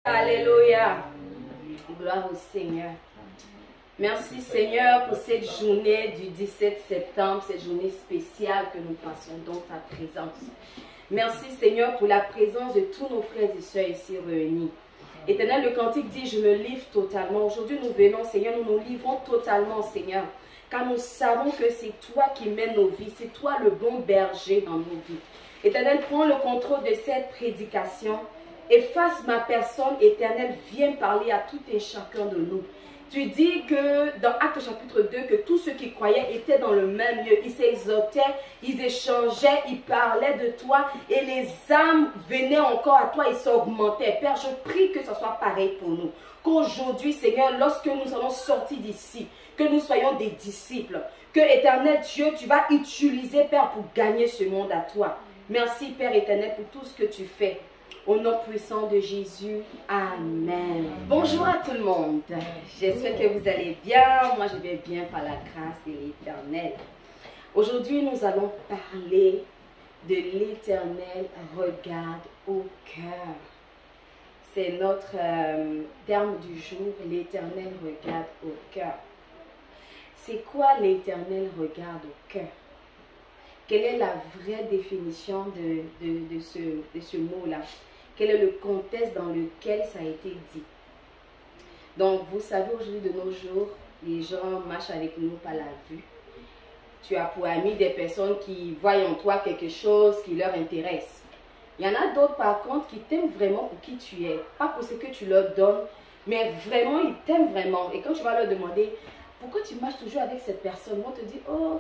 Alléluia. Gloire au Seigneur. Merci Seigneur pour cette journée du 17 septembre, cette journée spéciale que nous passons dans ta présence. Merci Seigneur pour la présence de tous nos frères et sœurs ici réunis. Éternel, le cantique dit, je me livre totalement. Aujourd'hui nous venons Seigneur, nous nous livrons totalement Seigneur. Car nous savons que c'est toi qui mènes nos vies, c'est toi le bon berger dans nos vies. Éternel, prends le contrôle de cette prédication. Efface ma personne, Éternel, viens parler à tout et chacun de nous. Tu dis que dans Actes chapitre 2, que tous ceux qui croyaient étaient dans le même lieu. Ils s'exhortaient, ils échangeaient, ils parlaient de toi et les âmes venaient encore à toi et s'augmentaient. Père, je prie que ce soit pareil pour nous. Qu'aujourd'hui, Seigneur, lorsque nous allons sortir d'ici, que nous soyons des disciples, que, Éternel Dieu, tu vas utiliser, Père, pour gagner ce monde à toi. Merci, Père éternel, pour tout ce que tu fais. Au nom puissant de Jésus, Amen. Bonjour à tout le monde. J'espère que vous allez bien. Moi, je vais bien par la grâce de l'Éternel. Aujourd'hui, nous allons parler de l'Éternel regarde au cœur. C'est notre terme du jour, l'Éternel regarde au cœur. C'est quoi l'Éternel regarde au cœur? Quelle est la vraie définition de ce mot-là? Quel est le contexte dans lequel ça a été dit? Donc, vous savez, aujourd'hui de nos jours, les gens marchent avec nous par la vue. Tu as pour amis des personnes qui voient en toi quelque chose qui leur intéresse. Il y en a d'autres, par contre, qui t'aiment vraiment pour qui tu es. Pas pour ce que tu leur donnes, mais vraiment, ils t'aiment vraiment. Et quand tu vas leur demander, pourquoi tu marches toujours avec cette personne? Ils vont te dire, oh,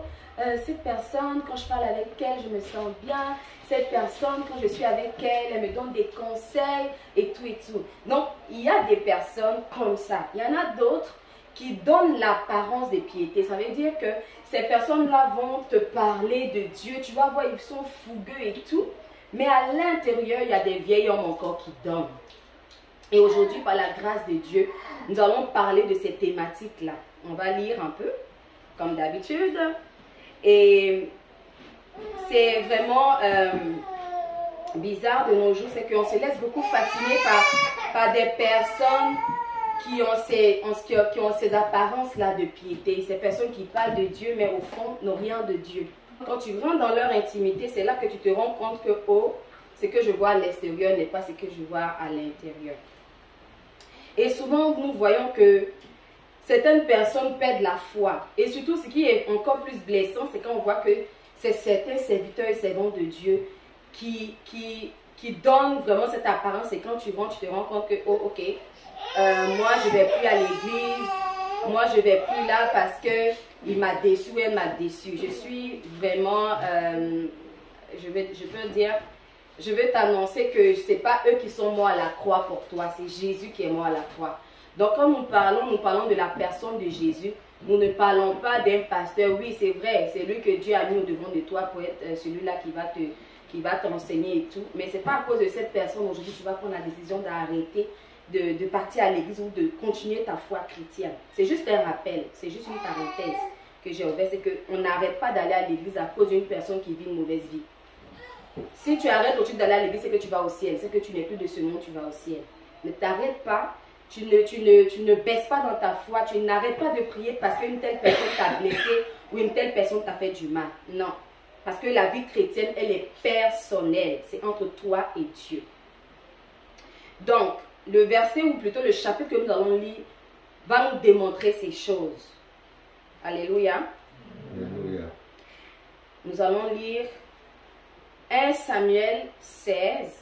cette personne, quand je parle avec elle, je me sens bien. Cette personne, quand je suis avec elle, elle me donne des conseils et tout et tout. Donc, il y a des personnes comme ça. Il y en a d'autres qui donnent l'apparence de piété. Ça veut dire que ces personnes-là vont te parler de Dieu. Tu vas voir, ils sont fougueux et tout. Mais à l'intérieur, il y a des vieils hommes encore qui donnent. Et aujourd'hui, par la grâce de Dieu, nous allons parler de ces thématiques-là. On va lire un peu, comme d'habitude. Et c'est vraiment bizarre de nos jours, c'est qu'on se laisse beaucoup fasciner par des personnes qui ont ces apparences-là de piété. Ces personnes qui parlent de Dieu, mais au fond, n'ont rien de Dieu. Quand tu rentres dans leur intimité, c'est là que tu te rends compte que, oh, ce que je vois à l'extérieur n'est pas ce que je vois à l'intérieur. Et souvent, nous voyons que certaines personnes perdent la foi. Et surtout, ce qui est encore plus blessant, c'est quand on voit que c'est certains serviteurs et servantes de Dieu qui donnent vraiment cette apparence. Et quand tu rentres, tu te rends compte que, oh, ok, moi, je ne vais plus à l'église. Moi, je ne vais plus là parce qu'il m'a déçu ou elle m'a déçu. Je suis vraiment, je veux t'annoncer que ce n'est pas eux qui sont morts à la croix pour toi. C'est Jésus qui est mort à la croix. Donc, quand nous parlons de la personne de Jésus. Nous ne parlons pas d'un pasteur. Oui, c'est vrai, c'est lui que Dieu a mis au devant de toi pour être celui-là qui va t'enseigner et tout. Mais ce n'est pas à cause de cette personne aujourd'hui que tu vas prendre la décision d'arrêter de partir à l'église ou de continuer ta foi chrétienne. C'est juste un rappel, c'est juste une parenthèse que j'ai ouverte. C'est qu'on n'arrête pas d'aller à l'église à cause d'une personne qui vit une mauvaise vie. Si tu arrêtes aujourd'hui d'aller à l'église, c'est que tu vas au ciel. C'est que tu n'es plus de ce monde, tu vas au ciel. Ne t'arrête pas. Tu ne baisses pas dans ta foi, tu n'arrêtes pas de prier parce qu'une telle personne t'a blessé ou une telle personne t'a fait du mal. Non. Parce que la vie chrétienne, elle est personnelle. C'est entre toi et Dieu. Donc, le verset ou plutôt le chapitre que nous allons lire va nous démontrer ces choses. Alléluia. Alléluia. Nous allons lire 1 Samuel 16.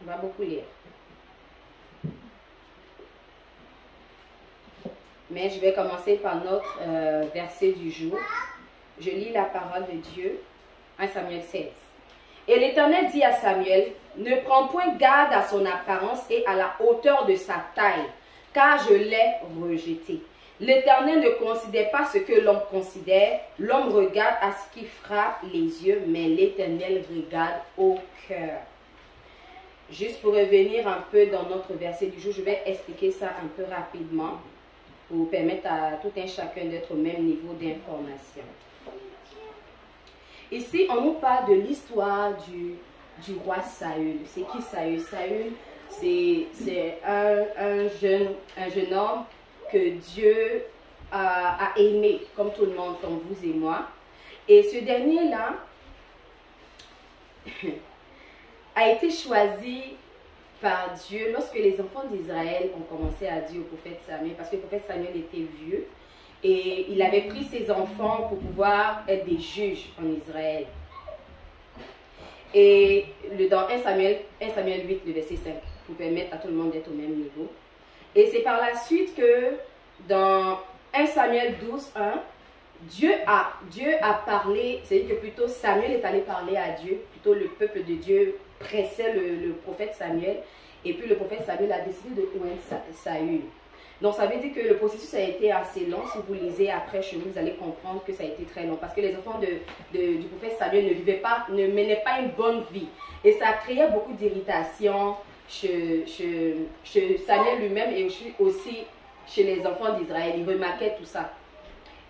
On va beaucoup lire. Mais je vais commencer par notre verset du jour. Je lis la parole de Dieu, 1 Samuel 16. Et l'Éternel dit à Samuel, ne prends point garde à son apparence et à la hauteur de sa taille, car je l'ai rejeté. L'Éternel ne considère pas ce que l'homme considère. L'homme regarde à ce qui frappe les yeux, mais l'Éternel regarde au cœur. Juste pour revenir un peu dans notre verset du jour, je vais expliquer ça un peu rapidement, pour permettre à tout un chacun d'être au même niveau d'information. Ici, on nous parle de l'histoire du roi Saül. C'est qui Saül? Saül, c'est un jeune homme que Dieu a aimé, comme tout le monde, comme vous et moi. Et ce dernier-là a été choisi par Dieu lorsque les enfants d'Israël ont commencé à dire au prophète Samuel, parce que le prophète Samuel était vieux, et il avait pris ses enfants pour pouvoir être des juges en Israël. Et dans 1 Samuel 8, le verset 5, pour permettre à tout le monde d'être au même niveau. Et c'est par la suite que dans 1 Samuel 12, 1, Dieu a parlé, c'est-à-dire que plutôt Samuel est allé parler à Dieu, plutôt le peuple de Dieu pressait le prophète Samuel, et puis le prophète Samuel a décidé de oindre Saül. Donc ça veut dire que le processus a été assez long. Si vous lisez après chez vous, vous allez comprendre que ça a été très long, parce que les enfants du prophète Samuel ne menaient pas une bonne vie, et ça créait beaucoup d'irritation chez Samuel lui-même et aussi chez les enfants d'Israël. Ils remarquaient tout ça.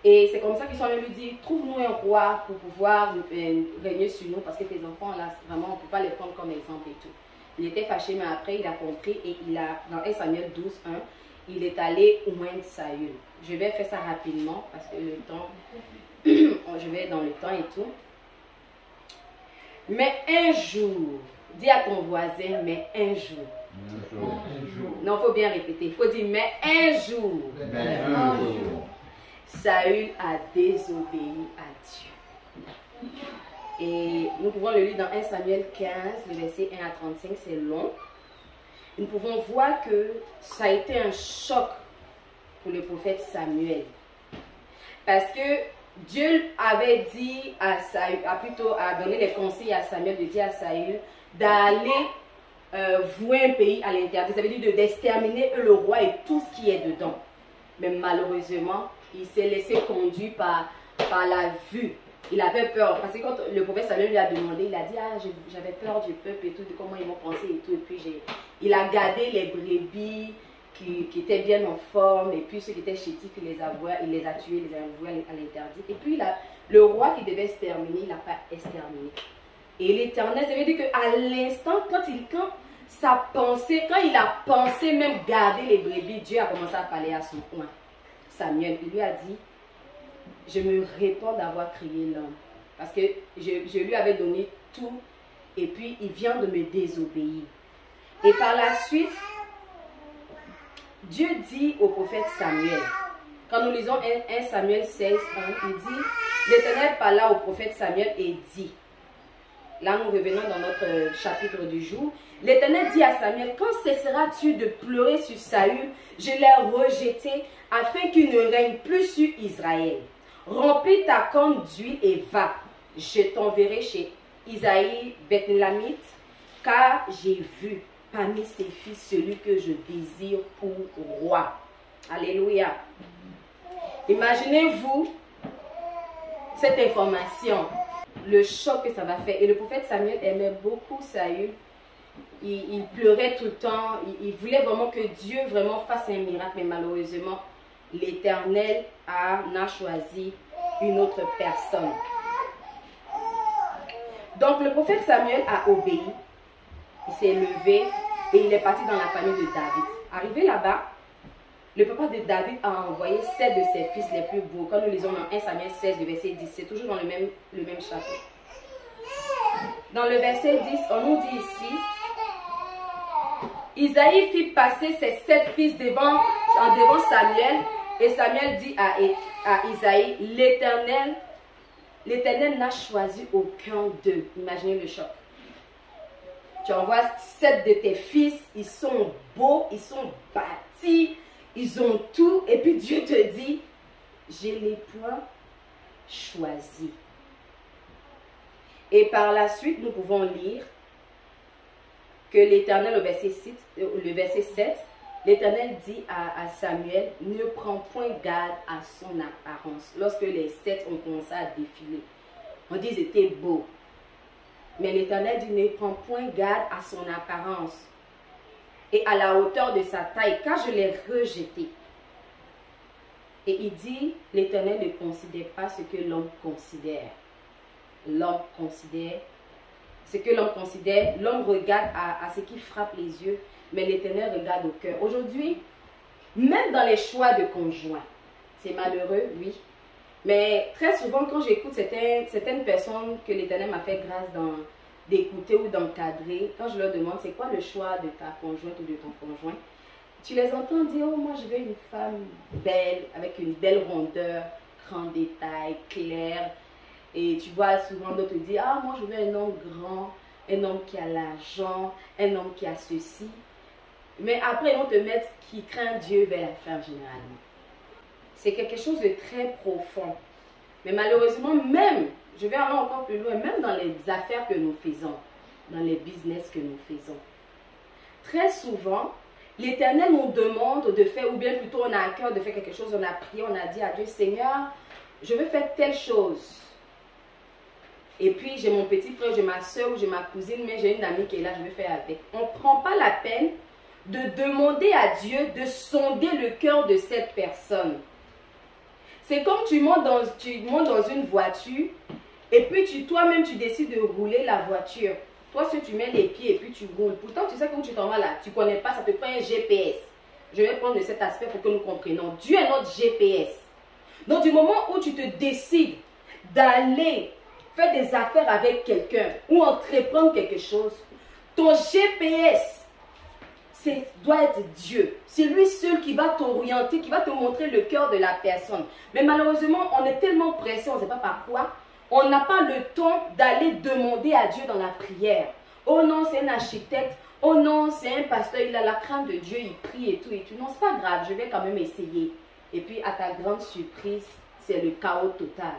Et c'est comme ça qu'ils sont venus lui dire, trouve-nous un roi pour pouvoir régner sur nous, parce que tes enfants là, vraiment, on ne peut pas les prendre comme exemple et tout. Il était fâché, mais après il a compris, et dans 1 Samuel 12, 1, il est allé oindre Saül. Je vais faire ça rapidement, parce que le temps, je vais dans le temps et tout. Mais un jour, dis à ton voisin, mais un jour. Non, il faut bien répéter, il faut dire, mais un jour. Saül a désobéi à Dieu. Et nous pouvons le lire dans 1 Samuel 15, le verset 1 à 35, c'est long. Nous pouvons voir que ça a été un choc pour le prophète Samuel. Parce que Dieu avait dit à Saül, a donné les conseils à Samuel, de dire à Saül d'aller vouer un pays à l'intérieur. Ça veut dire d'exterminer le roi et tout ce qui est dedans. Mais malheureusement, il s'est laissé conduire par la vue. Il avait peur. Parce que quand le prophète Samuel lui a demandé, il a dit, ah, j'avais peur du peuple et tout, de comment ils m'ont pensé et tout. Et puis il a gardé les brebis qui étaient bien en forme. Et puis ceux qui étaient chétifs, il les a tués, il les a envoyés à l'interdit. Et puis le roi qui devait exterminer, il n'a pas exterminé. Et l'Éternel, ça veut dire qu'à l'instant, quand il a pensé même garder les brebis, Dieu a commencé à parler à son coin. Samuel, il lui a dit, je me répands d'avoir créé l'homme, parce que je lui avais donné tout, et puis il vient de me désobéir. Et par la suite, Dieu dit au prophète Samuel, quand nous lisons 1 Samuel 16, 1, il dit, l'Éternel parla au prophète Samuel et dit, là nous revenons dans notre chapitre du jour, l'Éternel dit à Samuel, quand cesseras-tu de pleurer sur Saül? Je l'ai rejeté afin qu'il ne règne plus sur Israël. Remplis ta corne d'huile et va. Je t'enverrai chez Isaïe Bethléemite, car j'ai vu parmi ses fils celui que je désire pour roi. Alléluia. Imaginez-vous cette information, le choc que ça va faire. Et le prophète Samuel aimait beaucoup Saül. Il pleurait tout le temps. Il voulait vraiment que Dieu vraiment fasse un miracle. Mais malheureusement, l'Éternel a choisi une autre personne. Donc le prophète Samuel a obéi. Il s'est levé et il est parti dans la famille de David. Arrivé là-bas, le papa de David a envoyé 7 de ses fils les plus beaux. Quand nous lisons dans 1 Samuel 16, le verset 10, c'est toujours dans le même chapitre. Dans le verset 10, on nous dit ici, Isaïe fit passer ses 7 fils devant Samuel, et Samuel dit à Isaïe, l'Éternel n'a choisi aucun d'eux. Imaginez le choc. Tu envoies 7 de tes fils, ils sont beaux, ils sont bâtis, ils ont tout, et puis Dieu te dit, je les point choisis. Et par la suite, nous pouvons lire que l'Éternel, le verset 7, l'Éternel dit à Samuel, ne prends point garde à son apparence. Lorsque les 7 ont commencé à défiler, on dit qu'ils étaient beaux. Mais l'Éternel dit, ne prends point garde à son apparence et à la hauteur de sa taille, car je l'ai rejeté. Et il dit, l'Éternel ne considère pas ce que l'homme considère. L'homme considère ce que l'homme considère. L'homme regarde à ce qui frappe les yeux, mais l'Éternel regarde au cœur. Aujourd'hui, même dans les choix de conjoints, c'est malheureux, oui. Mais très souvent, quand j'écoute certaines personnes que l'Éternel m'a fait grâce d'écouter ou d'encadrer, quand je leur demande c'est quoi le choix de ta conjointe ou de ton conjoint, tu les entends dire, oh moi je veux une femme belle, avec une belle rondeur, grand détail, clair. Et tu vois souvent d'autres dire, ah moi je veux un homme grand, un homme qui a l'argent, un homme qui a ceci. Mais après ils vont te mettre qui craint Dieu vers la fin généralement. C'est quelque chose de très profond. Mais malheureusement, même, je vais aller encore plus loin, même dans les affaires que nous faisons, dans les business que nous faisons, très souvent, l'Éternel nous demande de faire, ou bien plutôt on a à cœur de faire quelque chose, on a prié, on a dit à Dieu, Seigneur, je veux faire telle chose. Et puis j'ai mon petit frère, j'ai ma soeur ou j'ai ma cousine, mais j'ai une amie qui est là, je vais faire avec. On ne prend pas la peine de demander à Dieu de sonder le cœur de cette personne. C'est comme tu montes dans une voiture et puis toi-même tu décides de rouler la voiture. Toi, si tu mets les pieds et puis tu roules, pourtant tu sais que où tu t'en vas là, tu ne connais pas, ça te prend un GPS. Je vais prendre de cet aspect pour que nous comprenions. Dieu est notre GPS. Donc du moment où tu te décides d'aller faire des affaires avec quelqu'un ou entreprendre quelque chose, ton GPS doit être Dieu. C'est lui seul qui va t'orienter, qui va te montrer le cœur de la personne. Mais malheureusement, on est tellement pressé, on ne sait pas par quoi. On n'a pas le temps d'aller demander à Dieu dans la prière. Oh non, c'est un architecte. Oh non, c'est un pasteur, il a la crainte de Dieu, il prie et tout et tout. Non, c'est pas grave, je vais quand même essayer. Et puis, à ta grande surprise, c'est le chaos total.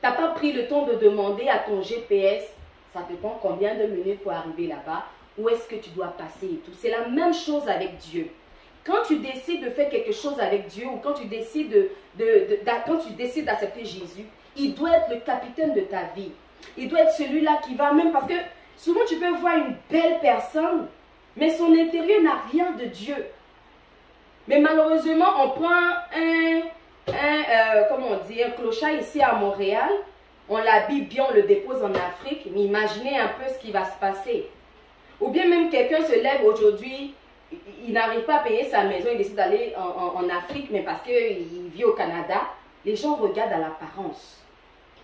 Tu n'as pas pris le temps de demander à ton GPS, ça te prend combien de minutes pour arriver là-bas? Où est-ce que tu dois passer et tout. C'est la même chose avec Dieu. Quand tu décides de faire quelque chose avec Dieu ou quand tu décides d'accepter Jésus, il doit être le capitaine de ta vie. Il doit être celui-là qui va même, parce que souvent tu peux voir une belle personne, mais son intérieur n'a rien de Dieu. Mais malheureusement, on prend un clochard ici à Montréal, on l'habille bien, on le dépose en Afrique, mais imaginez un peu ce qui va se passer. Ou bien même quelqu'un se lève aujourd'hui, il n'arrive pas à payer sa maison, il décide d'aller en Afrique, mais parce qu'il vit au Canada, les gens regardent à l'apparence.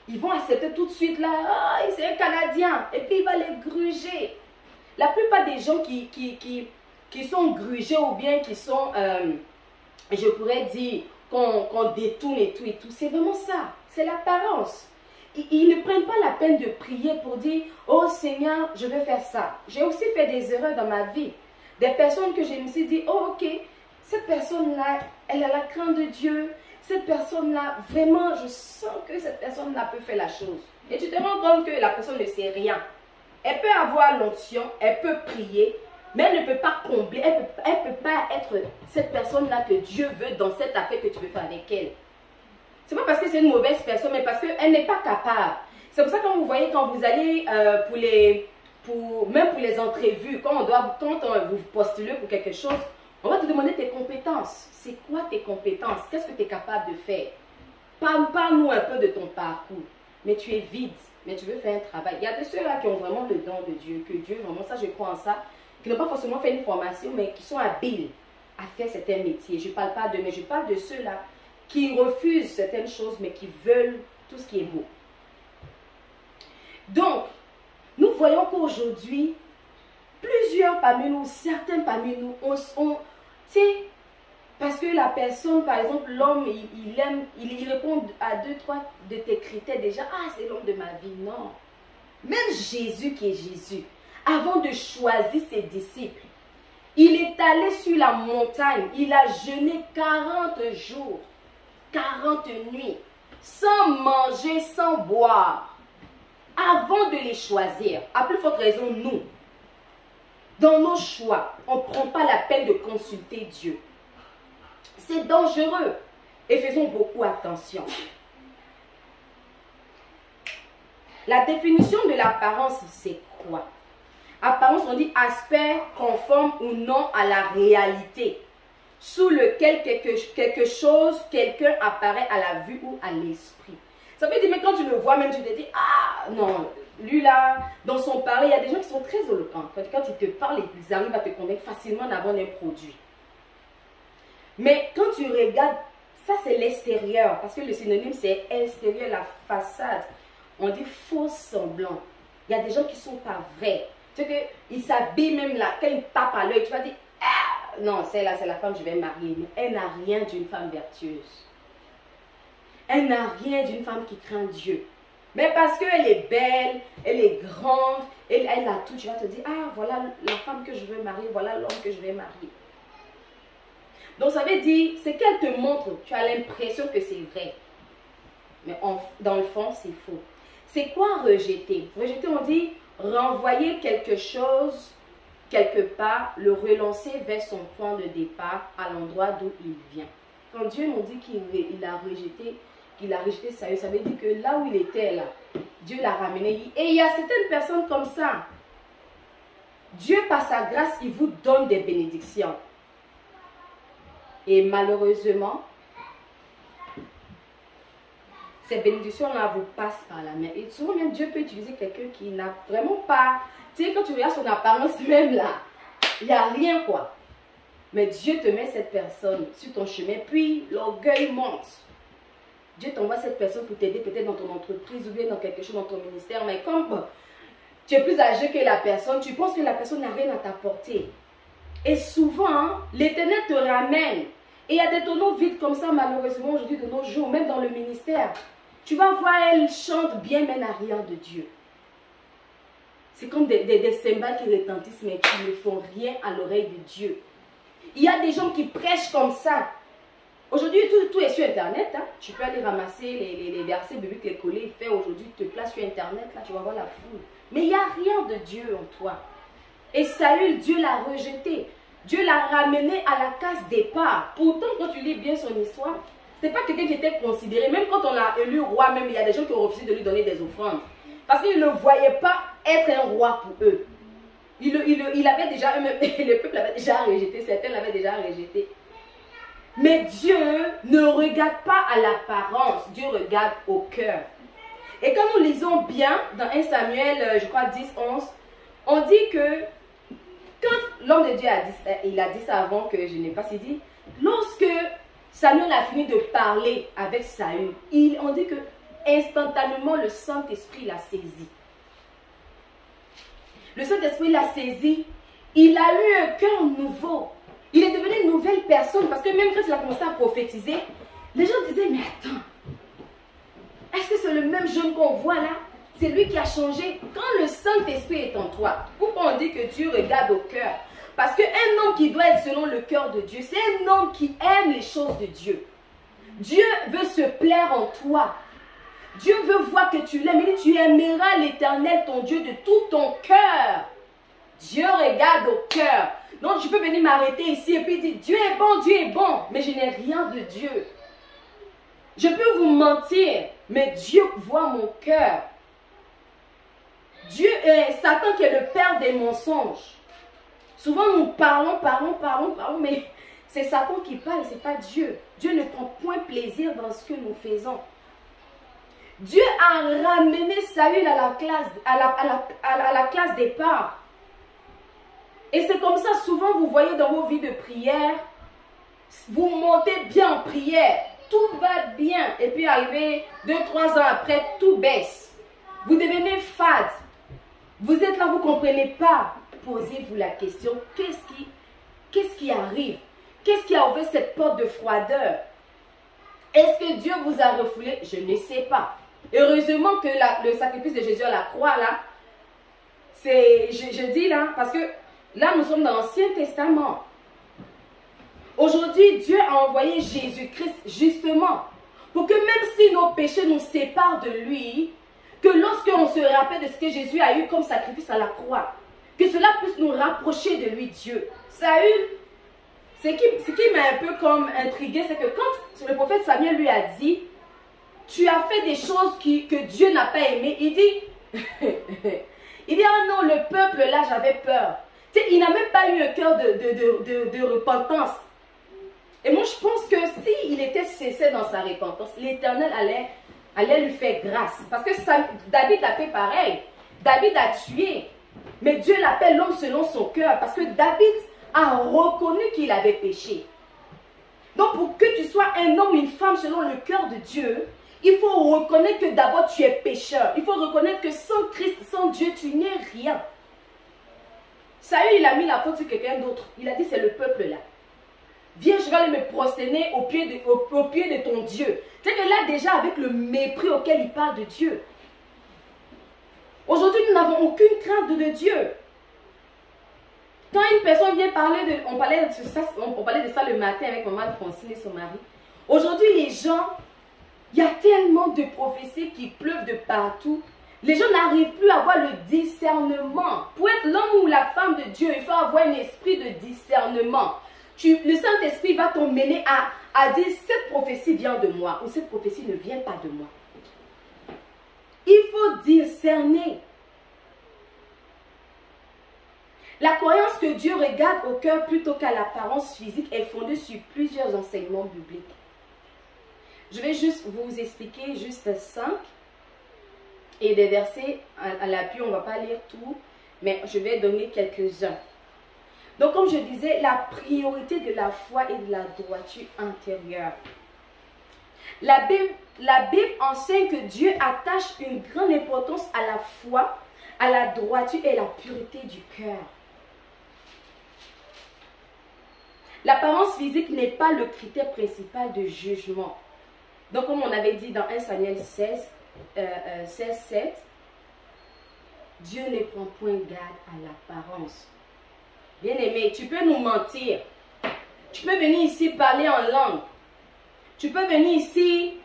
Ils vont accepter tout de suite là, ah, c'est un Canadien, et puis il va les gruger. La plupart des gens qui sont grugés ou bien qui sont, je pourrais dire, qu'on détourne et tout, c'est vraiment ça, c'est l'apparence. Ils ne prennent pas la peine de prier pour dire, oh Seigneur, je veux faire ça. J'ai aussi fait des erreurs dans ma vie. Des personnes que je me suis dit, oh ok, cette personne-là, elle a la crainte de Dieu. Cette personne-là, vraiment, je sens que cette personne-là peut faire la chose. Et tu te rends compte que la personne ne sait rien. Elle peut avoir l'onction, elle peut prier, mais elle ne peut pas combler, elle ne peut pas être cette personne-là que Dieu veut dans cette affaire que tu veux faire avec elle. Ce n'est pas parce que c'est une mauvaise personne, mais parce qu'elle n'est pas capable. C'est pour ça que quand vous voyez, quand vous allez même pour les entrevues, quand vous postulez pour quelque chose, on va te demander tes compétences. C'est quoi tes compétences? Qu'est-ce que tu es capable de faire? Parle-nous un peu de ton parcours. Mais tu es vide, mais tu veux faire un travail. Il y a de ceux-là qui ont vraiment le don de Dieu, que Dieu, vraiment, ça je crois en ça, qui n'ont pas forcément fait une formation, mais qui sont habiles à faire certains métiers. Je ne parle pas d'eux, mais je parle de ceux-là qui refusent certaines choses, mais qui veulent tout ce qui est beau. Donc, nous voyons qu'aujourd'hui, plusieurs parmi nous, certains parmi nous, tu sais, parce que la personne, par exemple, l'homme, il répond à 2-3 de tes critères déjà. Ah, c'est l'homme de ma vie. Non. Même Jésus qui est Jésus, avant de choisir ses disciples, il est allé sur la montagne, il a jeûné 40 jours. 40 nuits, sans manger, sans boire, avant de les choisir. À plus forte raison, nous, dans nos choix, on ne prend pas la peine de consulter Dieu. C'est dangereux et faisons beaucoup attention. La définition de l'apparence, c'est quoi? Apparence, on dit aspect conforme ou non à la réalité, sous lequel quelqu'un apparaît à la vue ou à l'esprit. Ça veut dire, mais quand tu le vois, même tu te dis, ah non, lui là, dans son parler, il y a des gens qui sont très éloquents. Quand ils te parlent, ils arrivent à te convaincre facilement d'avoir un produit. Mais quand tu regardes, ça c'est l'extérieur, parce que le synonyme c'est extérieur, la façade. On dit faux semblant. Il y a des gens qui ne sont pas vrais. Tu sais qu'ils s'habillent même là, quand ils tapent à l'œil, tu vas dire, ah, non, celle-là c'est la femme que je vais marier. Mais elle n'a rien d'une femme vertueuse. Elle n'a rien d'une femme qui craint Dieu. Mais parce qu'elle est belle, elle est grande, elle a tout, tu vas te dire, ah, voilà la femme que je veux marier, voilà l'homme que je vais marier. Donc ça veut dire, c'est qu'elle te montre, tu as l'impression que c'est vrai. Mais dans le fond, c'est faux. C'est quoi rejeter? Rejeter, on dit renvoyer quelque chose quelque part, le relancer vers son point de départ, à l'endroit d'où il vient. Quand Dieu nous dit qu'il a rejeté Saül, ça veut dire que là où il était, là, Dieu l'a ramené. Et il y a certaines personnes comme ça. Dieu, par sa grâce, il vous donne des bénédictions. Et malheureusement, ces bénédictions-là vous passent par la main. Et souvent même Dieu peut utiliser quelqu'un qui n'a vraiment pas... Tu sais, quand tu regardes son apparence même là, il n'y a rien quoi. Mais Dieu te met cette personne sur ton chemin, puis l'orgueil monte. Dieu t'envoie cette personne pour t'aider peut-être dans ton entreprise ou bien dans quelque chose dans ton ministère. Mais comme tu es plus âgé que la personne, tu penses que la personne n'a rien à t'apporter. Et souvent, l'Éternel te ramène. Et il y a des tonneaux vides comme ça malheureusement aujourd'hui de nos jours, même dans le ministère. Tu vas voir, elle chante bien, mais elle n'a rien de Dieu. C'est comme des cymbales qui retentissent, mais qui ne font rien à l'oreille de Dieu. Il y a des gens qui prêchent comme ça. Aujourd'hui, tout est sur Internet. Hein. Tu peux aller ramasser les versets bibliques, les coller, faire aujourd'hui, te places sur Internet, là, tu vas voir la foule. Mais il n'y a rien de Dieu en toi. Et Saül, Dieu l'a rejeté. Dieu l'a ramené à la case départ. Pourtant, quand tu lis bien son histoire, ce n'est pas quelqu'un qui était considéré. Même quand on l'a élu roi, même il y a des gens qui ont refusé de lui donner des offrandes. Parce qu'ils ne voyaient pas être un roi pour eux. Il avait déjà, le peuple l'avait déjà rejeté, certains l'avaient déjà rejeté. Mais Dieu ne regarde pas à l'apparence, Dieu regarde au cœur. Et quand nous lisons bien dans 1 Samuel, je crois 10, 11, on dit que quand l'homme de Dieu a dit, il a dit ça avant que je n'ai pas si dit, lorsque Samuel a fini de parler avec Saül, on dit que instantanément le Saint-Esprit l'a saisi. Le Saint-Esprit l'a saisi, il a eu un cœur nouveau. Il est devenu une nouvelle personne parce que même quand il a commencé à prophétiser, les gens disaient, mais attends, est-ce que c'est le même jeune qu'on voit là? C'est lui qui a changé. Quand le Saint-Esprit est en toi, pourquoi on dit que Dieu regarde au cœur? Parce qu'un homme qui doit être selon le cœur de Dieu, c'est un homme qui aime les choses de Dieu. Dieu veut se plaire en toi. Dieu veut voir que tu l'aimes. Il dit, tu aimeras l'Éternel, ton Dieu, de tout ton cœur. Dieu regarde au cœur. Donc, je peux venir m'arrêter ici et puis dire, Dieu est bon, mais je n'ai rien de Dieu. Je peux vous mentir, mais Dieu voit mon cœur. Dieu est Satan qui est le père des mensonges. Souvent, nous parlons, mais c'est Satan qui parle, ce n'est pas Dieu. Dieu ne prend point plaisir dans ce que nous faisons. Dieu a ramené Saül à la classe départ. Et c'est comme ça, souvent, vous voyez dans vos vies de prière, vous montez bien en prière, tout va bien. Et puis, arrivé 2-3 ans après, tout baisse. Vous devenez fade. Vous êtes là, vous ne comprenez pas. Posez-vous la question, qu'est-ce qui arrive? Qu'est-ce qui a ouvert cette porte de froideur? Est-ce que Dieu vous a refoulé? Je ne sais pas. Heureusement que le sacrifice de Jésus à la croix, là, c'est, je dis là, parce que là, nous sommes dans l'Ancien Testament. Aujourd'hui, Dieu a envoyé Jésus-Christ justement pour que même si nos péchés nous séparent de lui, que lorsqu'on se rappelle de ce que Jésus a eu comme sacrifice à la croix, que cela puisse nous rapprocher de lui, Dieu. Saül, ce qui m'a un peu comme intrigué, c'est que quand le prophète Samuel lui a dit, tu as fait des choses que Dieu n'a pas aimées, il dit, ah non, le peuple là, j'avais peur. Tu sais, il n'a même pas eu un cœur de repentance. Et moi, je pense que s'il était cessé dans sa repentance, l'Éternel allait lui faire grâce. Parce que David a fait pareil. David a tué. Mais Dieu l'appelle l'homme selon son cœur parce que David a reconnu qu'il avait péché. Donc pour que tu sois un homme ou une femme selon le cœur de Dieu, il faut reconnaître que d'abord tu es pécheur. Il faut reconnaître que sans Christ, sans Dieu, tu n'es rien. Saül, il a mis la faute sur quelqu'un d'autre. Il a dit c'est le peuple là. Viens, je vais aller me prosterner au pied de ton Dieu. C'est que là déjà avec le mépris auquel il parle de Dieu. Aujourd'hui, nous n'avons aucune crainte de Dieu. Quand une personne vient parler de... On parlait de ça le matin avec maman Francine et son mari. Aujourd'hui, les gens... Il y a tellement de prophéties qui pleuvent de partout. Les gens n'arrivent plus à avoir le discernement. Pour être l'homme ou la femme de Dieu, il faut avoir un esprit de discernement. Le Saint-Esprit va t'emmener à dire cette prophétie vient de moi ou cette prophétie ne vient pas de moi. Il faut discerner. La croyance que Dieu regarde au cœur plutôt qu'à l'apparence physique est fondée sur plusieurs enseignements bibliques. Je vais juste vous expliquer juste 5 et des versets à l'appui, on ne va pas lire tout, mais je vais donner quelques-uns. Donc comme je disais, la priorité de la foi et de la droiture intérieure. La Bible enseigne que Dieu attache une grande importance à la foi, à la droiture et à la pureté du cœur. L'apparence physique n'est pas le critère principal de jugement. Donc, comme on avait dit dans 1 Samuel 16, 7, Dieu ne prend point garde à l'apparence. Bien-aimé, tu peux nous mentir. Tu peux venir ici parler en langue. Tu peux venir ici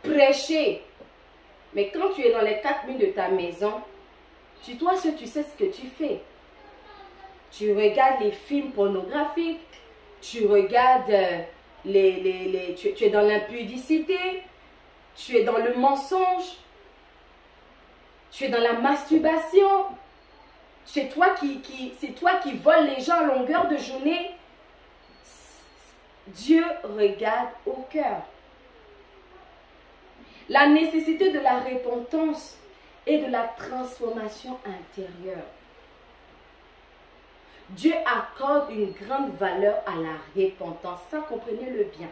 prêcher. Mais quand tu es dans les 4 murs de ta maison, tu sais ce que tu fais. Tu regardes les films pornographiques. Tu regardes, tu es dans l'impudicité, tu es dans le mensonge, tu es dans la masturbation. C'est toi qui voles les gens à longueur de journée. Dieu regarde au cœur. La nécessité de la repentance et de la transformation intérieure. Dieu accorde une grande valeur à la repentance, ça comprenez-le bien.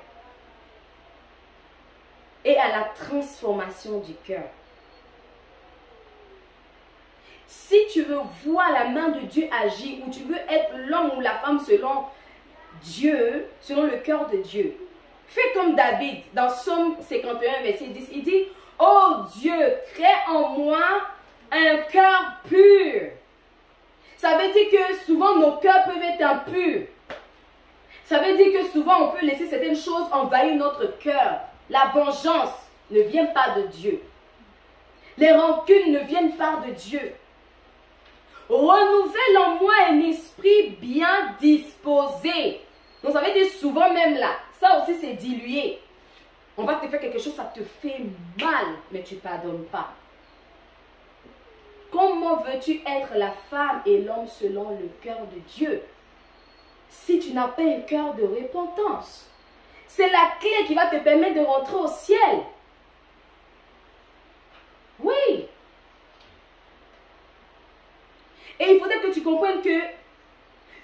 Et à la transformation du cœur. Si tu veux voir la main de Dieu agir, ou tu veux être l'homme ou la femme selon Dieu, selon le cœur de Dieu, fais comme David dans Psaume 51, verset 10, il dit, « Oh Dieu, crée en moi un cœur pur. » Ça veut dire que souvent nos cœurs peuvent être impurs. Ça veut dire que souvent on peut laisser certaines choses envahir notre cœur. La vengeance ne vient pas de Dieu. Les rancunes ne viennent pas de Dieu. Renouvelle en moi un esprit bien disposé. Donc ça veut dire souvent même là, ça aussi c'est dilué. On va te faire quelque chose, ça te fait mal, mais tu ne pardonnes pas. Comment veux-tu être la femme et l'homme selon le cœur de Dieu si tu n'as pas un cœur de repentance? C'est la clé qui va te permettre de rentrer au ciel. Oui. Et il faudrait que tu comprennes que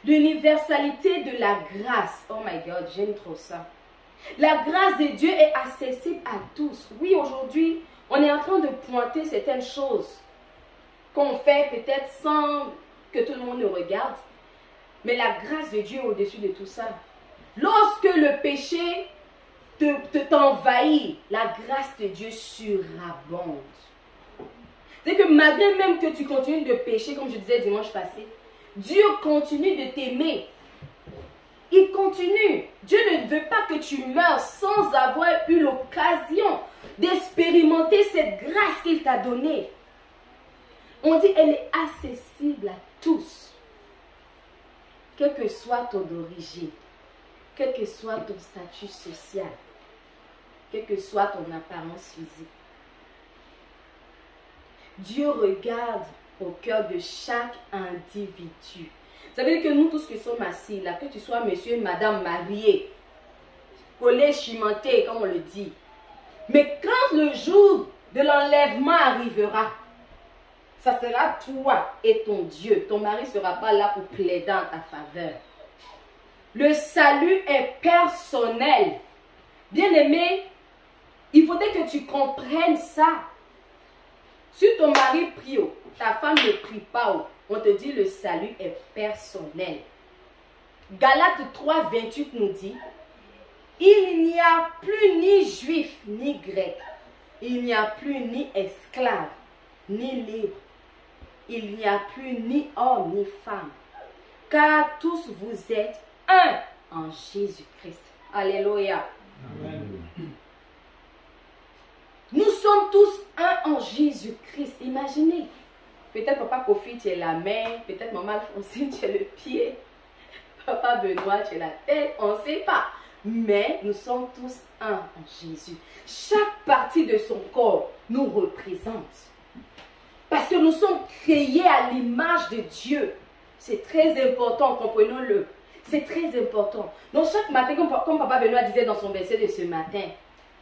l'universalité de la grâce, oh my God, j'aime trop ça. La grâce de Dieu est accessible à tous. Oui, aujourd'hui, on est en train de pointer certaines choses qu'on fait peut-être sans que tout le monde nous regarde. Mais la grâce de Dieu est au-dessus de tout ça. Lorsque le péché t'envahit, la grâce de Dieu surabonde. C'est que malgré même que tu continues de pécher, comme je disais dimanche passé, Dieu continue de t'aimer. Il continue. Dieu ne veut pas que tu meurs sans avoir eu l'occasion d'expérimenter cette grâce qu'il t'a donnée. On dit qu'elle est accessible à tous. Quel que soit ton origine, quel que soit ton statut social, quelle que soit ton apparence physique. Dieu regarde au cœur de chaque individu. Ça veut dire que nous tous qui sommes assis là, que tu sois monsieur et madame mariés, collés, chimentés, comme on le dit. Mais quand le jour de l'enlèvement arrivera, Ça sera toi et ton Dieu. Ton mari ne sera pas là pour plaider en ta faveur. Le salut est personnel. Bien-aimé, il faudrait que tu comprennes ça. Si ton mari prie, ta femme ne prie pas, on te dit le salut est personnel. Galates 3, 28 nous dit, il n'y a plus ni juif ni grec. Il n'y a plus ni esclave ni libre. Il n'y a plus ni homme ni femme. Car tous vous êtes un en Jésus-Christ. Alléluia. Amen. Nous sommes tous un en Jésus-Christ. Imaginez. Peut-être Papa Kofi, tu es la main. Peut-être Maman Alphonsine, tu es le pied. Papa Benoît, tu es la tête. On ne sait pas. Mais nous sommes tous un en Jésus. Chaque partie de son corps nous représente. Parce que nous sommes créés à l'image de Dieu. C'est très important, comprenons-le. C'est très important. Donc chaque matin, comme Papa Benoît disait dans son verset de ce matin,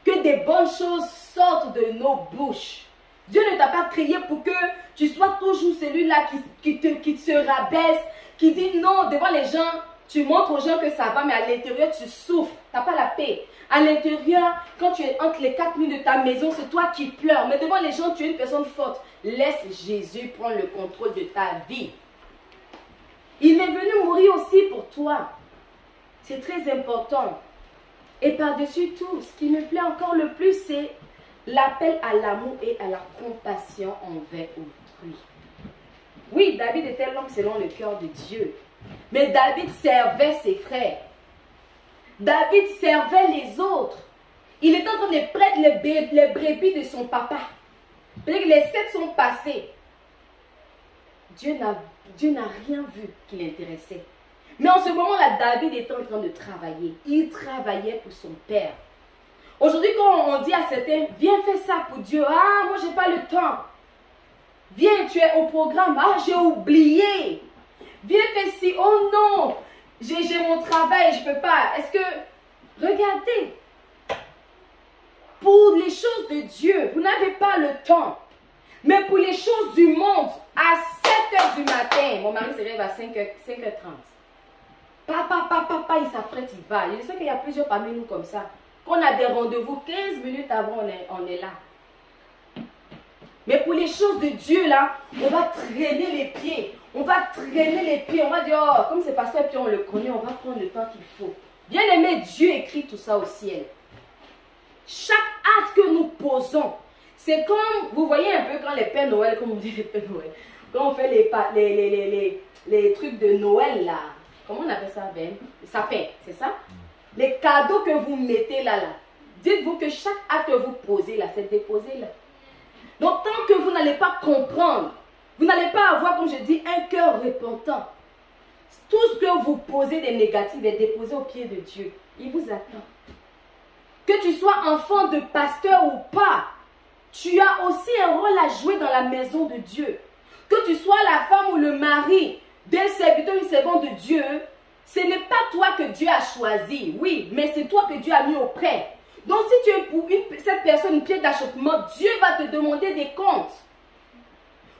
que des bonnes choses sortent de nos bouches. Dieu ne t'a pas créé pour que tu sois toujours celui-là qui te rabaisse, qui dit non devant les gens. Tu montres aux gens que ça va, mais à l'intérieur, tu souffres. Tu n'as pas la paix. À l'intérieur, quand tu es entre les quatre murs de ta maison, c'est toi qui pleures. Mais devant les gens, tu es une personne forte. Laisse Jésus prendre le contrôle de ta vie. Il est venu mourir aussi pour toi. C'est très important. Et par-dessus tout, ce qui me plaît encore le plus, c'est l'appel à l'amour et à la compassion envers autrui. Oui, David était l'homme selon le cœur de Dieu. Mais David servait ses frères. David servait les autres. Il était en train de prêter les brebis de son papa. Les 7 sont passés. Dieu n'a rien vu qui l'intéressait. Mais en ce moment-là, David était en train de travailler. Il travaillait pour son père. Aujourd'hui, quand on dit à certains, viens faire ça pour Dieu. Ah, moi, je n'ai pas le temps. Viens, tu es au programme. Ah, j'ai oublié. Viens faire ci. Oh non, j'ai mon travail, je ne peux pas. Est-ce que, regardez, pour les choses de Dieu, vous n'avez pas le temps. Mais pour les choses du monde, à 7 h du matin, mon mari se lève à 5h30. Papa, il s'apprête, il va. Je sais qu'il y a plusieurs parmi nous comme ça. Quand on a des rendez-vous, 15 minutes avant, on est là. Mais pour les choses de Dieu, là, on va traîner les pieds. On va traîner les pieds. On va dire, oh, comme c'est pasteur, puis on le connaît, on va prendre le temps qu'il faut. Bien aimé, Dieu écrit tout ça au ciel. Chaque acte que nous posons, c'est comme, vous voyez un peu quand les Pères Noël, comme on dit les Pères Noël, quand on fait les trucs de Noël, là, comment on appelle ça, Ben? Le sapin, c'est ça? Les cadeaux que vous mettez là. Dites-vous que chaque acte que vous posez là, c'est déposé là. Donc, tant que vous n'allez pas comprendre, vous n'allez pas avoir, comme je dis, un cœur repentant. Tout ce que vous posez des négatifs est déposé au pied de Dieu. Il vous attend. Que tu sois enfant de pasteur ou pas, tu as aussi un rôle à jouer dans la maison de Dieu. Que tu sois la femme ou le mari d'un serviteur ou une servante de Dieu, ce n'est pas toi que Dieu a choisi, oui, mais c'est toi que Dieu a mis auprès. Donc si tu es pour cette personne une pied d'achoppement, Dieu va te demander des comptes.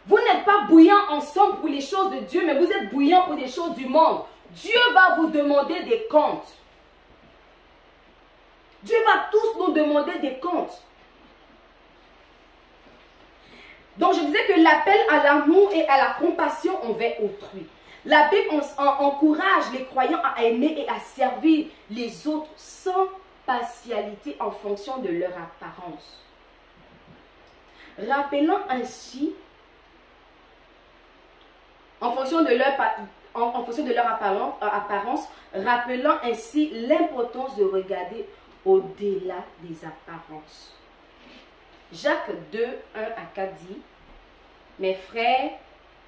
Vous n'êtes pas bouillants ensemble pour les choses de Dieu, mais vous êtes bouillants pour les choses du monde. Dieu va vous demander des comptes. Dieu va tous nous demander des comptes. Donc je disais que l'appel à l'amour et à la compassion envers autrui. La Bible encourage les croyants à aimer et à servir les autres sans partialité en fonction de leur apparence. Rappelant ainsi, en fonction de leur apparence, rappelant ainsi l'importance de regarder au-delà des apparences. Jacques 2, 1 à 4 dit, « Mes frères,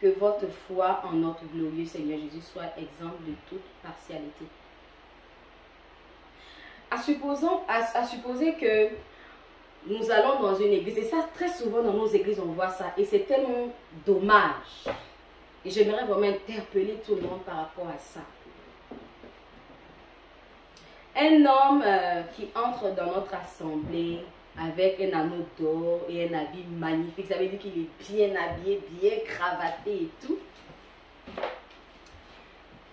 que votre foi en notre glorieux Seigneur Jésus soit exempte de toute partialité. » À supposer que nous allons dans une église, et ça très souvent dans nos églises on voit ça, et c'est tellement dommage. Et j'aimerais vraiment interpeller tout le monde par rapport à ça. Un homme qui entre dans notre assemblée avec un anneau d'or et un habit magnifique. Ça veut dire qu'il est bien habillé, bien cravaté et tout.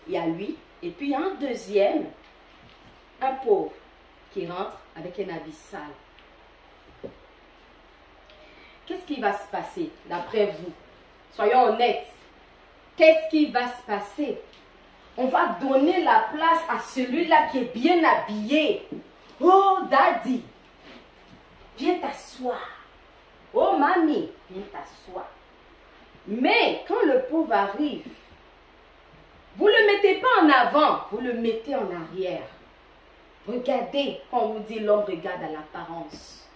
Il y a lui. Et puis il y a un deuxième, un pauvre, qui rentre avec un habit sale. Qu'est-ce qui va se passer d'après vous? Soyons honnêtes. Qu'est-ce qui va se passer? On va donner la place à celui-là qui est bien habillé. Oh, daddy, viens t'asseoir. Oh, mamie, viens t'asseoir. Mais quand le pauvre arrive, vous ne le mettez pas en avant, vous le mettez en arrière. Regardez, quand on vous dit l'homme regarde à l'apparence.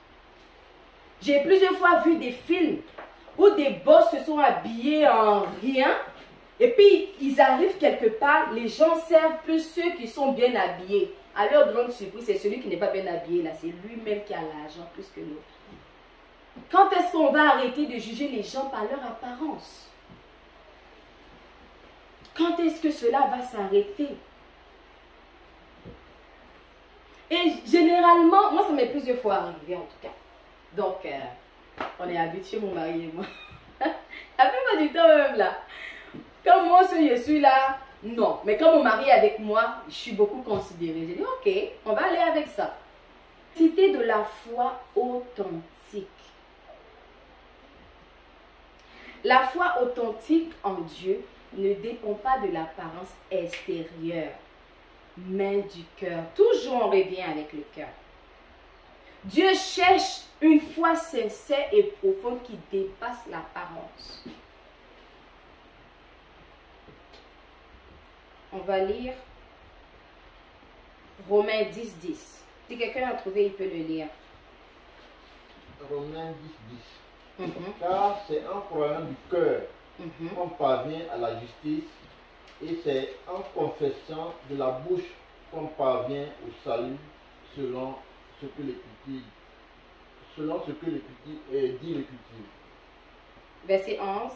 J'ai plusieurs fois vu des films où des boss se sont habillés en rien. Et puis, ils arrivent quelque part, les gens servent plus ceux qui sont bien habillés. À leur grande surprise, c'est celui qui n'est pas bien habillé, là. C'est lui-même qui a l'argent plus que l'autre. Quand est-ce qu'on va arrêter de juger les gens par leur apparence? Quand est-ce que cela va s'arrêter? Et généralement, moi ça m'est plusieurs fois arrivé en tout cas. Donc, on est habitués, mon mari et moi. La plupart du temps même là. Quand moi je suis là, non. Mais quand mon mari est avec moi, je suis beaucoup considérée. J'ai dit, ok, on va aller avec ça. Cité de la foi authentique. La foi authentique en Dieu ne dépend pas de l'apparence extérieure, mais du cœur. Toujours on revient avec le cœur. Dieu cherche une foi sincère et profonde qui dépasse l'apparence. On va lire Romains 10, 10. Si quelqu'un a trouvé, il peut le lire. Romains 10, 10. Car c'est en croyant du cœur qu'on parvient à la justice, et c'est en confessant de la bouche qu'on parvient au salut selon ce que l'Écriture dit l'Écriture. Verset 11.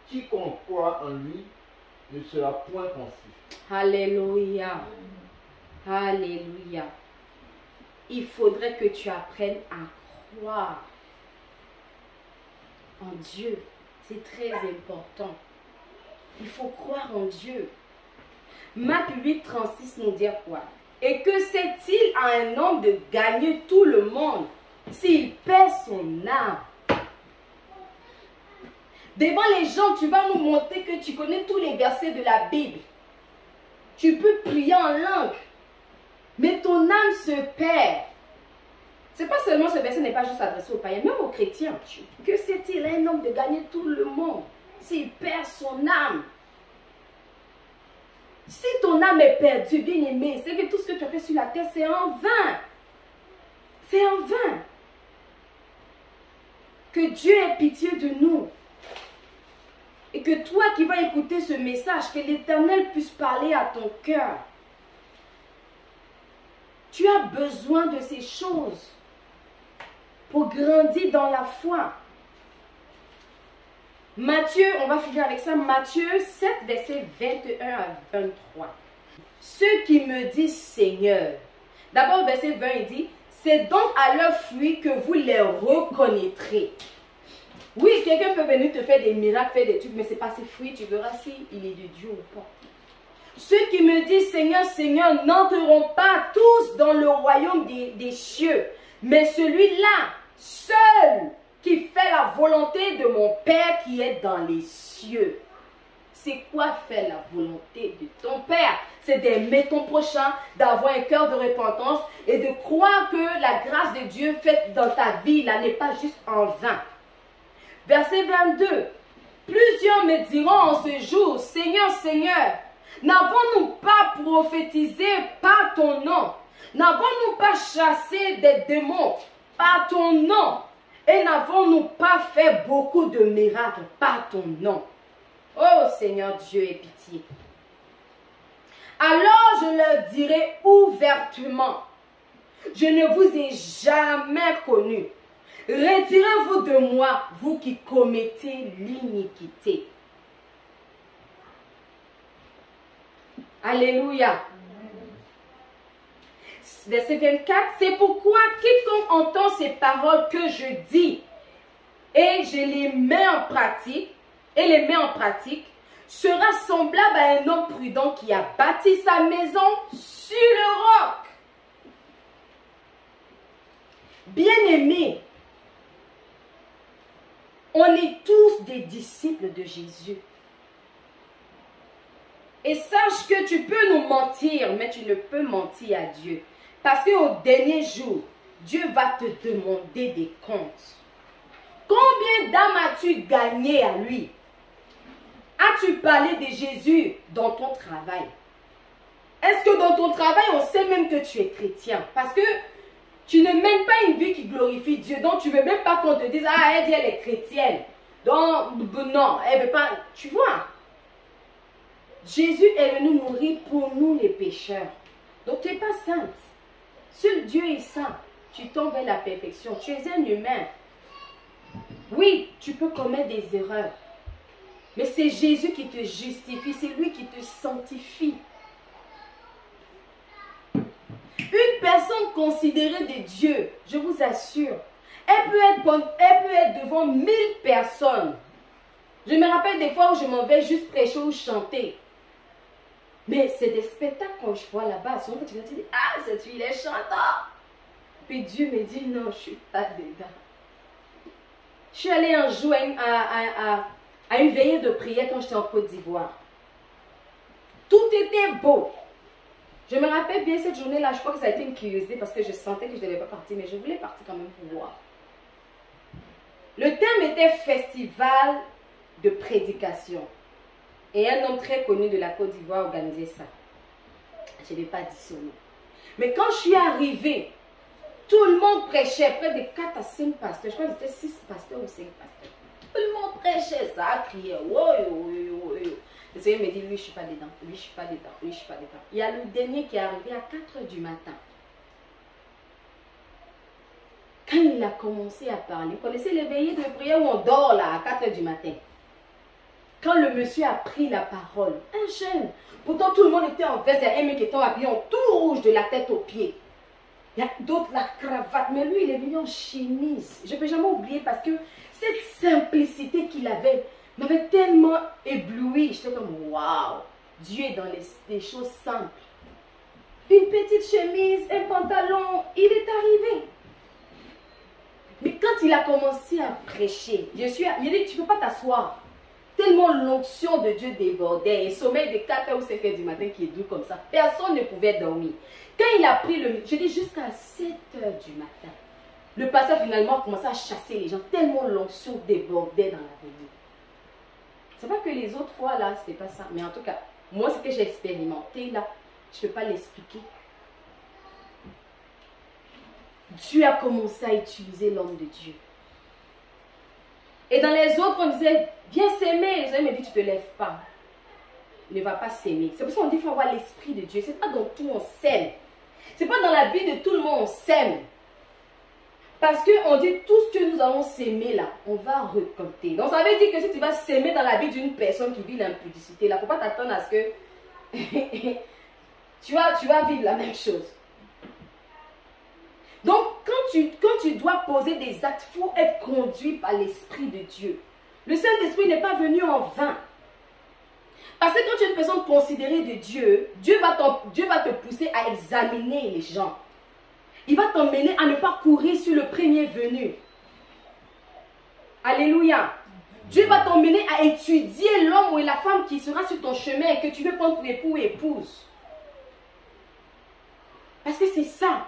Quiconque croit en lui ne sera point confus. Alléluia. Alléluia. Il faudrait que tu apprennes à croire en Dieu. C'est très important. Il faut croire en Dieu. Marc 8, 36 nous dit quoi? Et que sait-il à un homme de gagner tout le monde s'il perd son âme? Devant les gens, tu vas nous montrer que tu connais tous les versets de la Bible. Tu peux prier en langue. Mais ton âme se perd. C'est pas seulement ce verset n'est pas juste adressé aux païens, même aux chrétiens. Que sait-il à un homme de gagner tout le monde s'il perd son âme? Si ton âme est perdue, bien aimé, c'est que tout ce que tu as fait sur la terre, c'est en vain. C'est en vain. Que Dieu ait pitié de nous. Et que toi qui vas écouter ce message, que l'Éternel puisse parler à ton cœur. Tu as besoin de ces choses pour grandir dans la foi. Matthieu, on va finir avec ça. Matthieu 7, verset 21 à 23. Ceux qui me disent Seigneur. D'abord, verset 20, il dit, c'est donc à leurs fruits que vous les reconnaîtrez. Oui, quelqu'un peut venir te faire des miracles, faire des trucs, mais ce n'est pas ses fruits. Tu verras si il est de Dieu ou pas. Ceux qui me disent Seigneur, Seigneur, n'entreront pas tous dans le royaume des cieux, mais celui-là, seul, qui fait la volonté de mon Père qui est dans les cieux. C'est quoi faire la volonté de ton Père? C'est d'aimer ton prochain, d'avoir un cœur de repentance et de croire que la grâce de Dieu faite dans ta vie là n'est pas juste en vain. Verset 22. Plusieurs me diront en ce jour, Seigneur, Seigneur, n'avons-nous pas prophétisé par ton nom? N'avons-nous pas chassé des démons par ton nom? Et n'avons-nous pas fait beaucoup de miracles par ton nom? Oh Seigneur Dieu, aie pitié. Alors je leur dirai ouvertement, je ne vous ai jamais connu. Retirez-vous de moi, vous qui commettez l'iniquité. Alléluia. verset 24, c'est pourquoi quiconque entend ces paroles que je dis et je les mets en pratique, sera semblable à un homme prudent qui a bâti sa maison sur le roc. Bien-aimés, on est tous des disciples de Jésus. Et sache que tu peux nous mentir, mais tu ne peux mentir à Dieu. Parce qu'au dernier jour, Dieu va te demander des comptes. Combien d'âmes as-tu gagné à lui? As-tu parlé de Jésus dans ton travail? Est-ce que dans ton travail, on sait même que tu es chrétien? Parce que tu ne mènes pas une vie qui glorifie Dieu. Donc, tu ne veux même pas qu'on te dise, ah, elle dit, elle est chrétienne. Donc, non, elle ne veut pas. Tu vois? Jésus est venu mourir pour nous les pécheurs. Donc, tu n'es pas sainte. Seul Dieu est saint. Tu tombes vers la perfection. Tu es un humain. Oui, tu peux commettre des erreurs. Mais c'est Jésus qui te justifie. C'est lui qui te sanctifie. Une personne considérée de Dieu, je vous assure, elle peut être devant 1000 personnes. Je me rappelle des fois où je m'en vais juste prêcher ou chanter. Mais c'est des spectacles quand je vois là-bas. Souvent, tu vas te dire, ah, cette fille est chanteur. Puis Dieu me dit, non, je ne suis pas dedans. Je suis allée un jour à une veillée de prière quand j'étais en Côte d'Ivoire. Tout était beau. Je me rappelle bien cette journée-là, je crois que ça a été une curiosité parce que je sentais que je ne devais pas partir, mais je voulais partir quand même pour voir. Le thème était Festival de prédication. Et un homme très connu de la Côte d'Ivoire organisait ça. Je ne l'ai pas dit son nom. Mais quand je suis arrivée, tout le monde prêchait, près de 4 à 5 pasteurs. Je crois que c'était 6 pasteurs ou 5 pasteurs. Tout le monde prêchait, ça criait. Le Seigneur me dit, lui, je ne suis pas dedans. Lui, je ne suis pas dedans. Lui, je ne suis pas dedans. Il y a le dernier qui est arrivé à 4 h du matin. Quand il a commencé à parler, vous connaissez les veillées de prière où on dort là à 4 h du matin. Quand le monsieur a pris la parole, un jeune, pourtant tout le monde était en veste, il y a un mec qui était habillé en tout rouge de la tête aux pieds. Il y a d'autres la cravate, mais lui il est venu en chemise. Je ne peux jamais oublier parce que cette simplicité qu'il avait m'avait tellement ébloui. J'étais comme waouh, Dieu est dans les choses simples. Une petite chemise, un pantalon, il est arrivé. Mais quand il a commencé à prêcher, il a dit tu ne peux pas t'asseoir. Tellement l'onction de Dieu débordait. Et sommeil de 4 h ou 5 h du matin qui est doux comme ça. Personne ne pouvait dormir. Quand il a pris je dis jusqu'à 7 h du matin. Le pasteur finalement a commencé à chasser les gens. Tellement l'onction débordait dans la veillée. C'est pas que les autres fois là, c'était pas ça. Mais en tout cas, moi ce que j'ai expérimenté là, je ne peux pas l'expliquer. Dieu a commencé à utiliser l'homme de Dieu. Et dans les autres, on disait, viens s'aimer. Les hommes me disent, tu ne te lèves pas. Ne va pas s'aimer. C'est pour ça qu'on dit qu'il faut avoir l'esprit de Dieu. Ce n'est pas dans tout on s'aime. Ce n'est pas dans la vie de tout le monde on s'aime. Parce qu'on dit, tout ce que nous allons s'aimer là, on va récolter. Donc ça veut dire que si tu vas s'aimer dans la vie d'une personne qui vit l'impudicité, là, il ne faut pas t'attendre à ce que tu vas vivre la même chose. Donc, quand tu dois poser des actes, il faut être conduit par l'Esprit de Dieu. Le Saint-Esprit n'est pas venu en vain. Parce que quand tu es une personne considérée de Dieu, Dieu va te pousser à examiner les gens. Il va t'emmener à ne pas courir sur le premier venu. Alléluia. Dieu va t'emmener à étudier l'homme ou la femme qui sera sur ton chemin et que tu veux prendre pour époux ou épouse. Parce que c'est ça.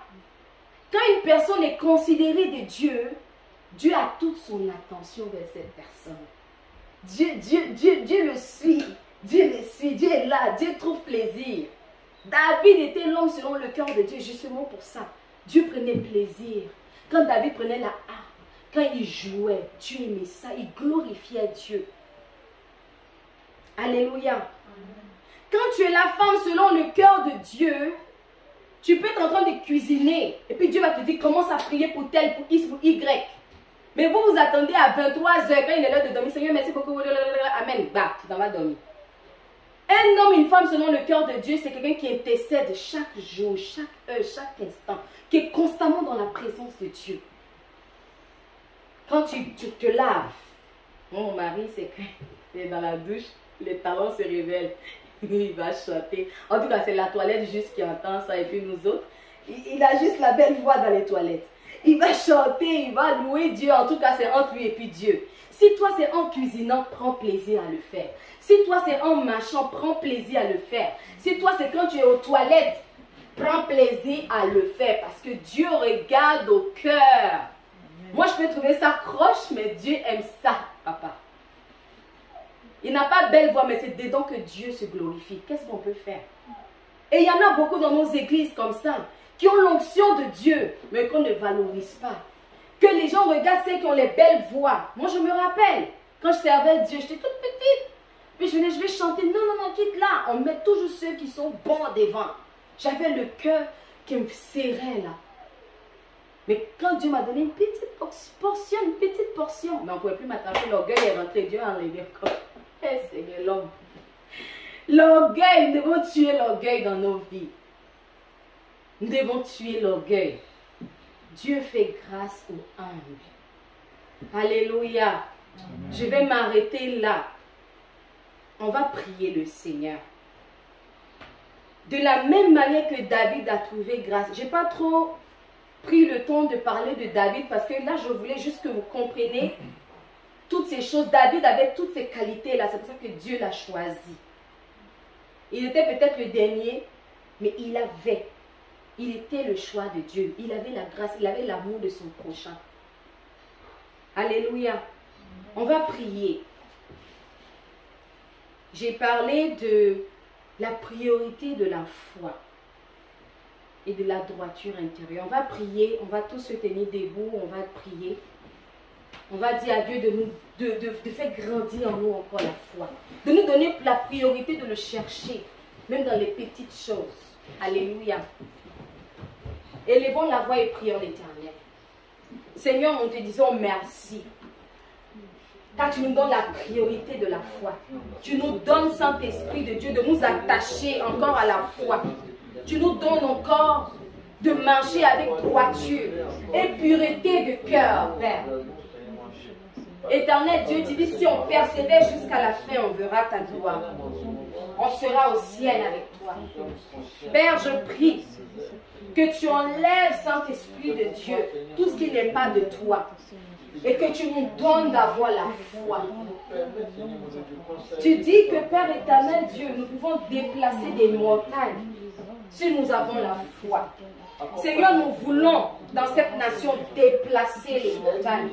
Quand une personne est considérée de Dieu, Dieu a toute son attention vers cette personne. Dieu le suit. Dieu le suit. Dieu est là. Dieu trouve plaisir. David était l'homme selon le cœur de Dieu, justement pour ça. Dieu prenait plaisir. Quand David prenait la harpe, quand il jouait, Dieu aimait ça. Il glorifiait Dieu. Alléluia. Quand tu es la femme selon le cœur de Dieu, tu peux être en train de cuisiner. Et puis Dieu va te dire, commence à prier pour tel, pour X, pour Y. Mais vous vous attendez à 23 h quand il est l'heure de dormir. Seigneur, merci beaucoup. Amen. Bah, tu t'en vas dormir. Un homme, une femme selon le cœur de Dieu, c'est quelqu'un qui intercède chaque jour, chaque heure, chaque instant, qui est constamment dans la présence de Dieu. Quand tu te laves, mon mari, c'est qu'il est dans la douche, les talons se révèlent, il va chanter. En tout cas, c'est la toilette juste qui entend ça, et puis nous autres, il a juste la belle voix dans les toilettes. Il va chanter, il va louer Dieu, en tout cas, c'est entre lui et puis Dieu. Si toi, c'est en cuisinant, prends plaisir à le faire. Si toi, c'est en marchant, prends plaisir à le faire. Si toi, c'est quand tu es aux toilettes, prends plaisir à le faire. Parce que Dieu regarde au cœur. Moi, je peux trouver ça croche, mais Dieu aime ça, papa. Il n'a pas belle voix, mais c'est dedans que Dieu se glorifie. Qu'est-ce qu'on peut faire? Et il y en a beaucoup dans nos églises comme ça, qui ont l'onction de Dieu, mais qu'on ne valorise pas. Que les gens regardent ceux qui ont les belles voix. Moi, je me rappelle, quand je servais Dieu, j'étais toute petite. Puis je venais, je vais chanter. Non, non, non, quitte là. On met toujours ceux qui sont bons devant. J'avais le cœur qui me serrait là. Mais quand Dieu m'a donné une petite portion, mais on ne pouvait plus m'attraper, l'orgueil est rentré, Dieu a enlevé encore. Eh, c'est l'homme. L'orgueil, nous devons tuer l'orgueil dans nos vies. Nous devons tuer l'orgueil. Dieu fait grâce aux humbles. Alléluia. Amen. Je vais m'arrêter là. On va prier le Seigneur. De la même manière que David a trouvé grâce. Je n'ai pas trop pris le temps de parler de David parce que là, je voulais juste que vous compreniez toutes ces choses. David avait toutes ces qualités-là. C'est pour ça que Dieu l'a choisi. Il était peut-être le dernier, mais il était le choix de Dieu. Il avait la grâce, il avait l'amour de son prochain. Alléluia. On va prier. J'ai parlé de la priorité de la foi et de la droiture intérieure. On va prier, on va tous se tenir debout, on va prier. On va dire à Dieu de faire grandir en nous encore la foi. De nous donner la priorité de le chercher, même dans les petites choses. Alléluia. Élevons la voix et prions l'Éternel. Seigneur, nous te disons merci. Car tu nous donnes la priorité de la foi. Tu nous donnes, Saint-Esprit de Dieu, de nous attacher encore à la foi. Tu nous donnes encore de marcher avec droiture et pureté de cœur, Père. Éternel Dieu, tu dis, si on persévère jusqu'à la fin, on verra ta gloire. On sera au ciel avec toi. Père, je prie que tu enlèves, Saint-Esprit de Dieu, tout ce qui n'est pas de toi. Et que tu nous donnes d'avoir la foi. Tu dis que, Père éternel Dieu, nous pouvons déplacer des montagnes si nous avons la foi. Seigneur, nous voulons dans cette nation déplacer les montagnes.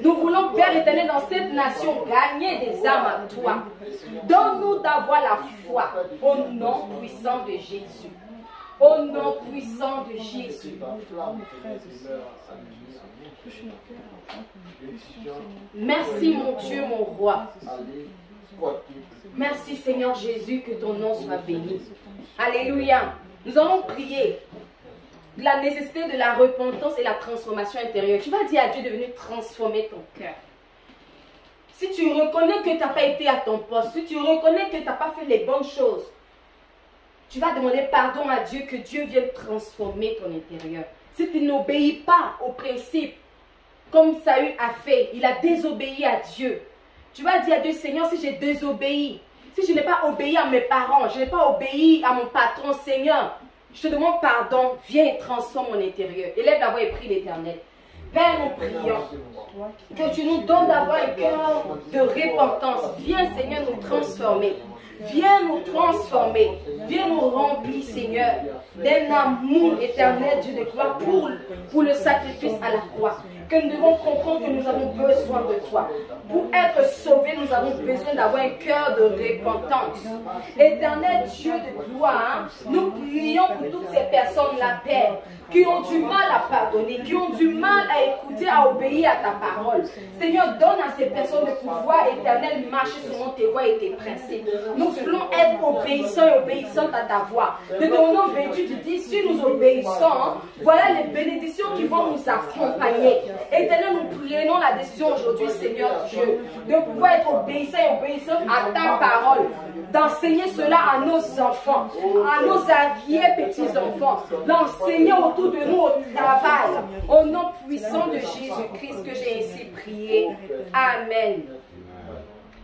Nous voulons, Père éternel, dans cette nation gagner des âmes à toi. Donne-nous d'avoir la foi au nom puissant de Jésus. Au nom puissant de Jésus. Merci mon Dieu, mon roi. Merci Seigneur Jésus, que ton nom soit béni. Alléluia. Nous allons prier de la nécessité de la repentance et la transformation intérieure. Tu vas dire à Dieu de venir transformer ton cœur. Si tu reconnais que tu n'as pas été à ton poste, si tu reconnais que tu n'as pas fait les bonnes choses, tu vas demander pardon à Dieu, que Dieu vienne transformer ton intérieur. Si tu n'obéis pas aux principes, comme Saül a fait, il a désobéi à Dieu. Tu vas dire à Dieu, Seigneur, si j'ai désobéi, si je n'ai pas obéi à mes parents, je n'ai pas obéi à mon patron, Seigneur, je te demande pardon, viens et transforme mon intérieur. Élève la voix et prie l'Éternel. Père, nous prions que tu nous donnes d'avoir un cœur de repentance. Viens, Seigneur, nous transformer. Viens nous transformer. Viens nous remplir, Seigneur, d'un amour éternel, Dieu de gloire, pour le sacrifice à la croix. Que nous devons comprendre que nous avons besoin de toi. Pour être sauvés, nous avons besoin d'avoir un cœur de repentance. Éternel Dieu de gloire, nous prions pour toutes ces personnes-là, Père, qui ont du mal à pardonner, qui ont du mal à écouter, à obéir à ta parole. Seigneur, donne à ces personnes le pouvoir éternel, marcher selon tes voies et tes principes. Nous voulons être obéissants et obéissantes à ta voix. De ton nom béni, tu dis, si nous obéissons, voilà les bénédictions qui vont nous accompagner. Éternel, nous prenons la décision aujourd'hui, Seigneur Dieu, de pouvoir être obéissants et obéissantes à ta parole, d'enseigner cela à nos enfants, à nos arrière-petits-enfants, d'enseigner autour de nous au travail, au nom puissant de Jésus-Christ que j'ai ainsi prié. Amen.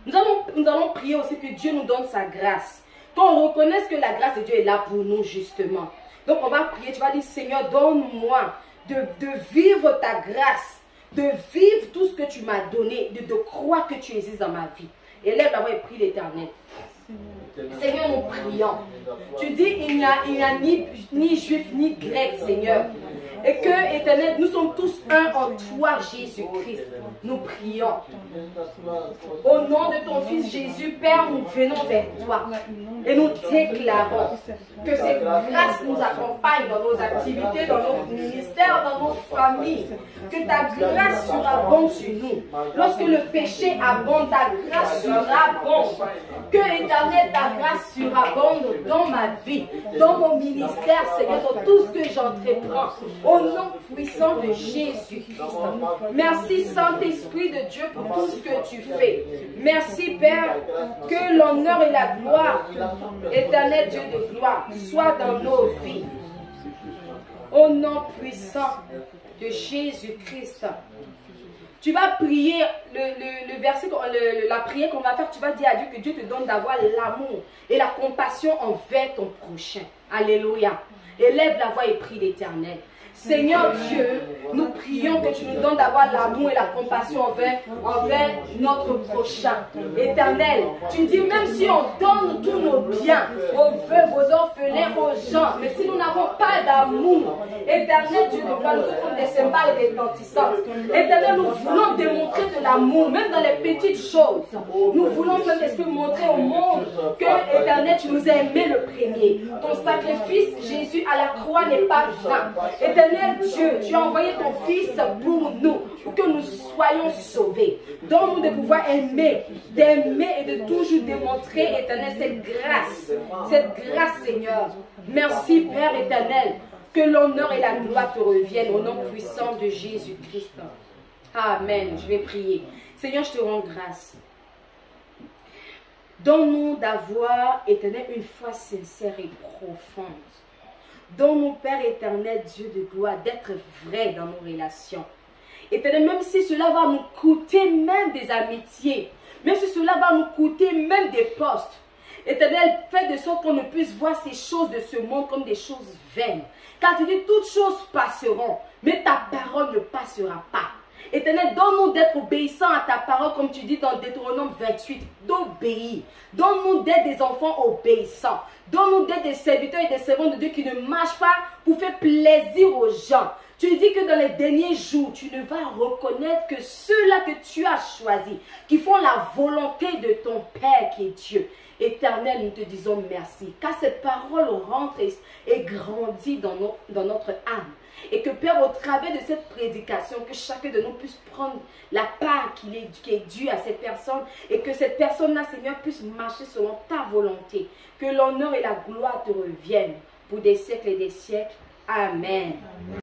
Nous allons prier aussi que Dieu nous donne sa grâce. Qu'on reconnaisse que la grâce de Dieu est là pour nous justement. Donc on va prier, tu vas dire Seigneur, donne-moi de vivre ta grâce, de vivre tout ce que tu m'as donné, de croire que tu existes dans ma vie. Élève la voix et prie l'Éternel. Seigneur, nous prions. Tu dis, il n'y a ni juif ni grec, Seigneur. Et que, Éternel, nous sommes tous un en toi, Jésus-Christ. Nous prions. Au nom de ton Fils Jésus, Père, nous venons vers toi. Et nous déclarons que cette grâce nous accompagne dans nos activités, dans nos ministères, dans nos familles. Que ta grâce surabonde sur nous. Lorsque le péché abonde, ta grâce surabonde. Que, Éternel, ta grâce surabonde dans ma vie, dans mon ministère, Seigneur, dans tout ce que j'entreprends. Au nom puissant de Jésus-Christ. Merci, Saint-Esprit de Dieu, pour tout ce que tu fais. Merci, Père, que l'honneur et la gloire, Éternel Dieu de gloire, soient dans nos vies. Au nom puissant de Jésus-Christ. Tu vas prier le verset, la prière qu'on va faire, tu vas dire à Dieu que Dieu te donne d'avoir l'amour et la compassion envers ton prochain. Alléluia. Élève la voix et prie l'Éternel. Seigneur Dieu, nous prions que tu nous donnes d'avoir l'amour et la compassion envers notre prochain. Éternel, tu dis même si on donne tous nos biens aux veuves, aux orphelins, aux gens, mais si nous n'avons pas d'amour, Éternel, tu nous vois, nous sommes des cymbales retentissantes. Éternel, nous voulons démontrer de l'amour, même dans les petites choses. Nous voulons, Saint-Esprit, montrer au monde que, Éternel, tu nous as aimés le premier. Ton sacrifice, Jésus, à la croix n'est pas vain. Éternel Dieu, tu as envoyé ton Fils pour nous, pour que nous soyons sauvés. Donne-nous de pouvoir aimer, d'aimer et de toujours démontrer, Éternel, cette grâce, Seigneur. Merci, Père éternel, que l'honneur et la gloire te reviennent au nom puissant de Jésus-Christ. Amen. Je vais prier. Seigneur, je te rends grâce. Donne-nous d'avoir, Éternel, une foi sincère et profonde. Donne-nous, Père éternel, Dieu de gloire, d'être vrai dans nos relations. Éternel, même si cela va nous coûter même des amitiés, même si cela va nous coûter même des postes. Éternel, fais de sorte qu'on ne puisse voir ces choses de ce monde comme des choses vaines. Car tu dis, toutes choses passeront, mais ta parole ne passera pas. Éternel, donne-nous d'être obéissants à ta parole, comme tu dis dans Deutéronome 28, d'obéir. Donne-nous d'être des enfants obéissants. Donne-nous d'être des serviteurs et des servantes de Dieu qui ne marchent pas pour faire plaisir aux gens. Tu dis que dans les derniers jours, tu ne vas reconnaître que ceux-là que tu as choisis, qui font la volonté de ton Père qui est Dieu. Éternel, nous te disons merci, car cette parole rentre et grandit dans notre âme. Et que Père, au travers de cette prédication, que chacun de nous puisse prendre la part qui est due à cette personne, et que cette personne-là, Seigneur, puisse marcher selon ta volonté. Que l'honneur et la gloire te reviennent pour des siècles et des siècles. Amen. Amen.